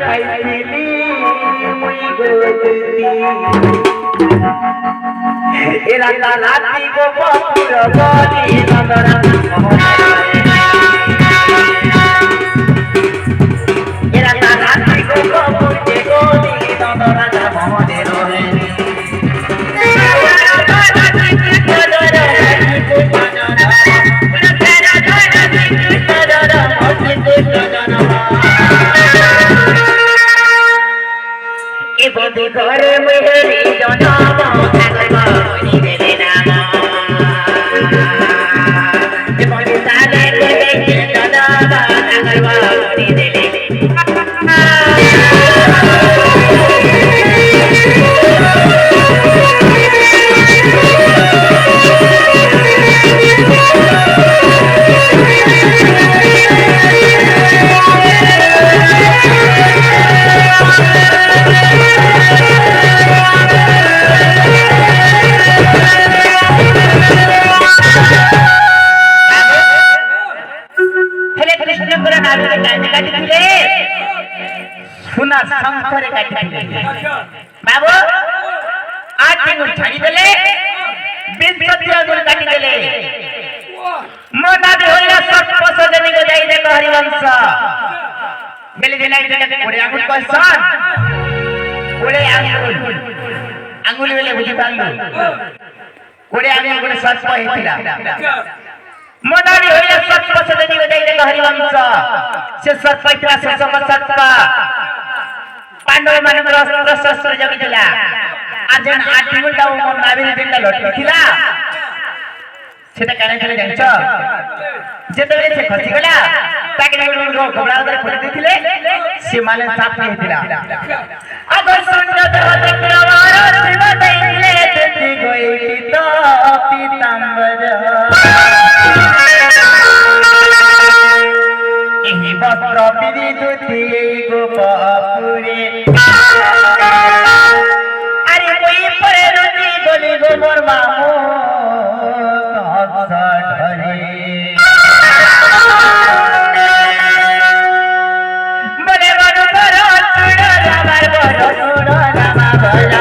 খাইছিলি মুই গোদতি এরা রাতি গো পুর গলি নদরা এরা রাতি গো পুর যে গলি নদরা মহনে রহে ঘরে মেহেরি জনম থাকবনি রে নাম জীবন সালে দেখে জনম থাকবনি রে सुना संखरे काटी बाबू आज आंगुल छाड़ी देले 20 आंगुल काटी देले मोना भी होइला सब पसदनी को जाई देखो हरिवंश बेले दिनाई देखे कोड़े आंगुल कहसन कोड़े आंगुल बेले बुझी पांगु कोड़े आंगुल कोड़े सच हेतिला मोना भी होइला सब पसदनी को जाई देखो हरिवंश से सच पैतला से समसत्ता पांडव मानकर अस्त्र शस्त्र जगिला आजन आठिमुंडा उमर नाबिर दिनला लटकिला सेटा काने चले जान्छ जेतबे से खसी गला ताके को घबरा करे खोली देथिले से माने साफ नहीं हेतिला अगर सुंदर देवतक्रवार शिव दैले देति गई तो पीतांबर एही वस्त्र पिरी दुति गोपापुरे अरे कोई परे रुचि गली गोबर मामो कहसा ढरे बने बनो करो सुनो रामार बनो सुनो रामा भला